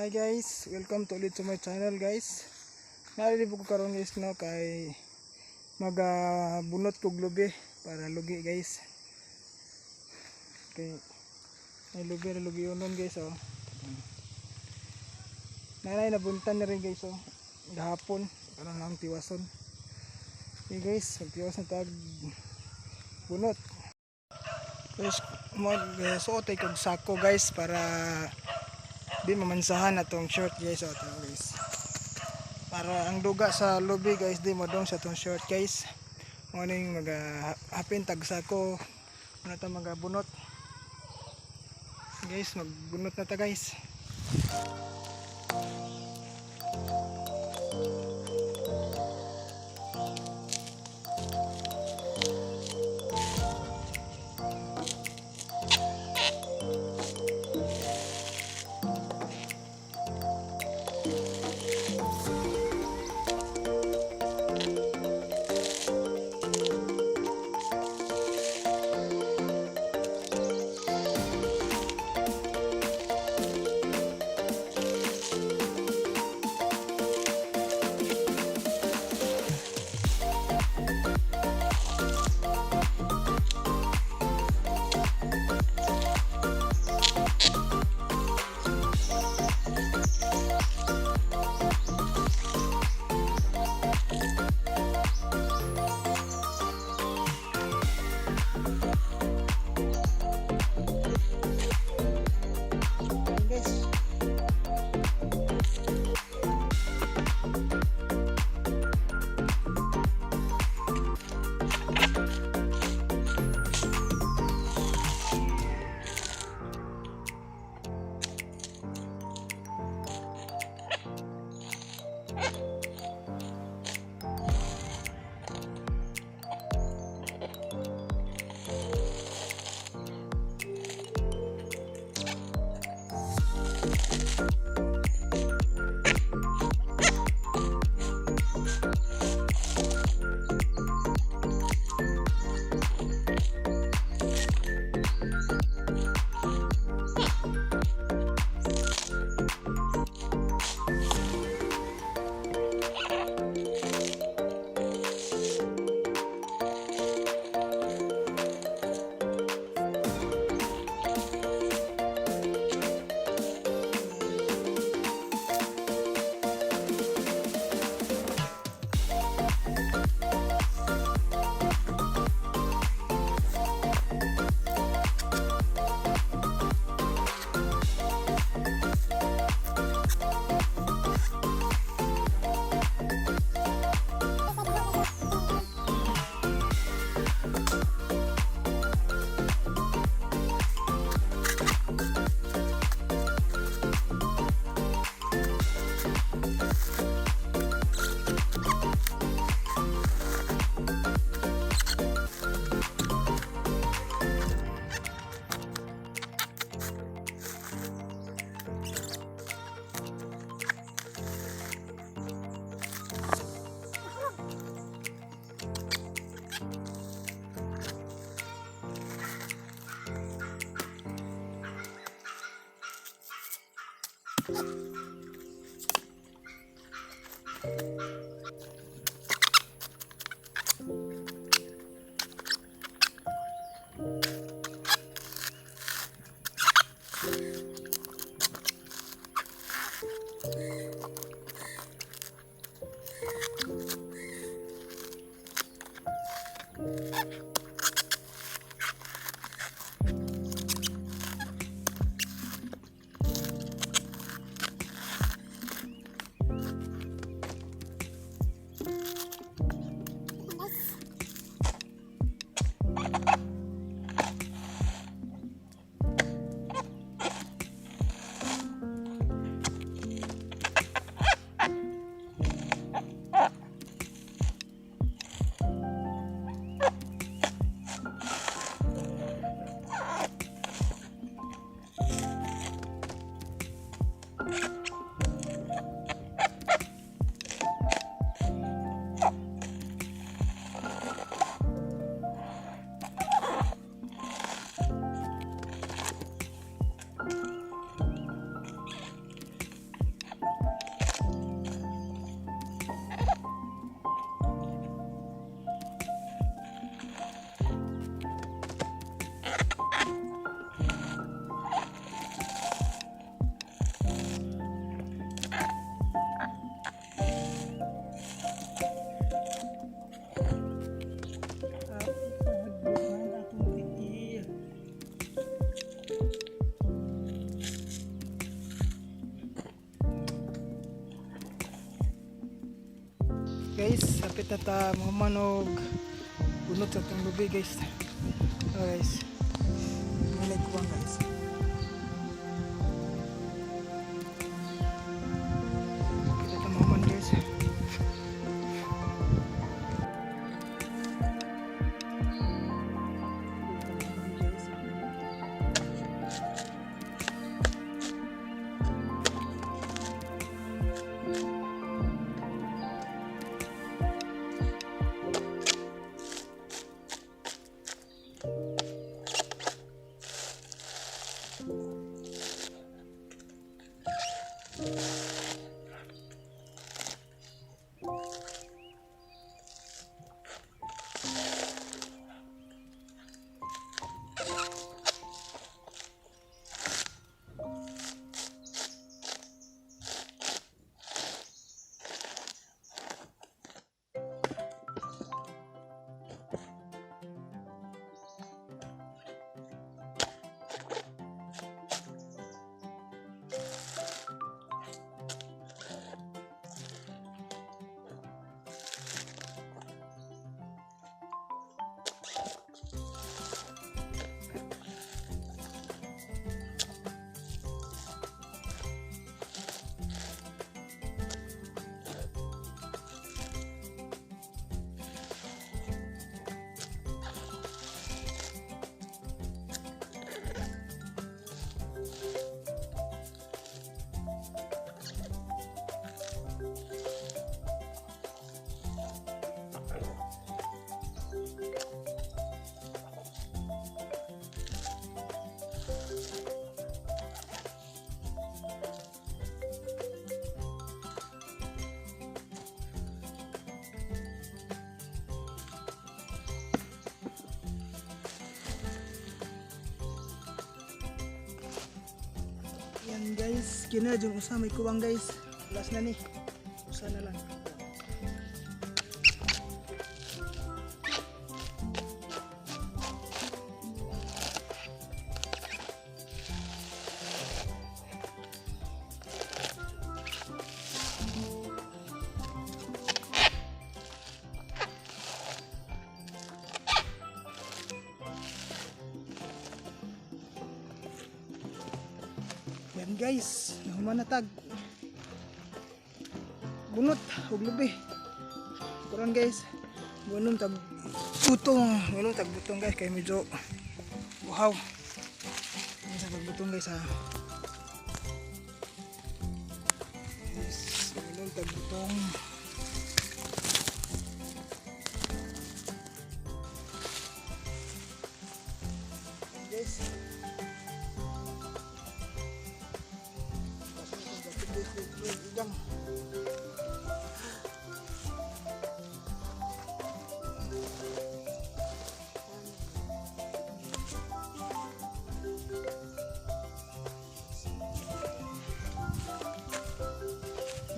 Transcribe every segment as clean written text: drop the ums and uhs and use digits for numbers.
Hi guys, welcome to ulit to my channel guys. Narili po ko karon guys no kay bunot kog lubi para lugi guys. Okay. May lugi unon guys oh. Nanay nabuntan na rin guys oh. Gahapon karon lang tiwason. Okay guys, magtiwas na tag bunot. Guys, suotay kog sako guys para di mamansahan atong short guys. Guys, para ang duga sa lubi guys di modong sa atong short guys. Mo ning hapin tag sako ano ta magabunot guys, magbunot na ta guys. Kapit na ta mga manog bunot sa itong lubi guys. Oh guys, may kuwang guys. Kita ta mga man guys. Yan guys, kina yung usa may kuwang guys. Last na ni. Usa na lang. Yan guys, nahuman na tag bunot ug lubi. Karon guys, bunom tag butong guys kay medyo buhaw. Yan sa pagbutong guys ha. Yes, bunom tag butong. Guys, igang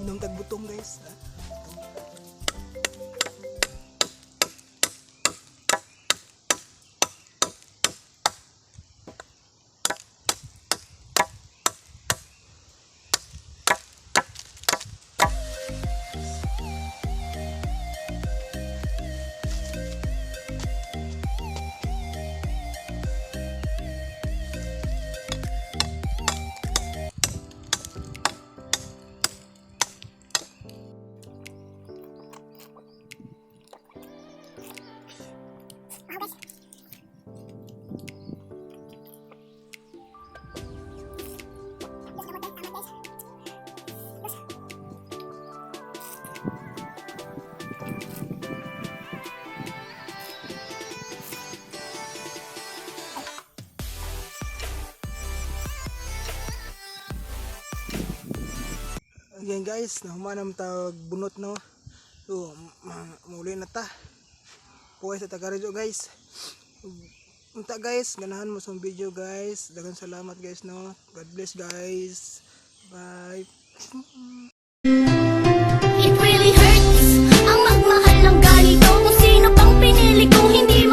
minum tagbutong guys ha? Again guys, nahumanam tag bunot no. So, muli na ta. Puwes sa tagaradyo guys. Unta guys, ganahan mo sa video guys. Daghang salamat guys no. God bless guys. Bye.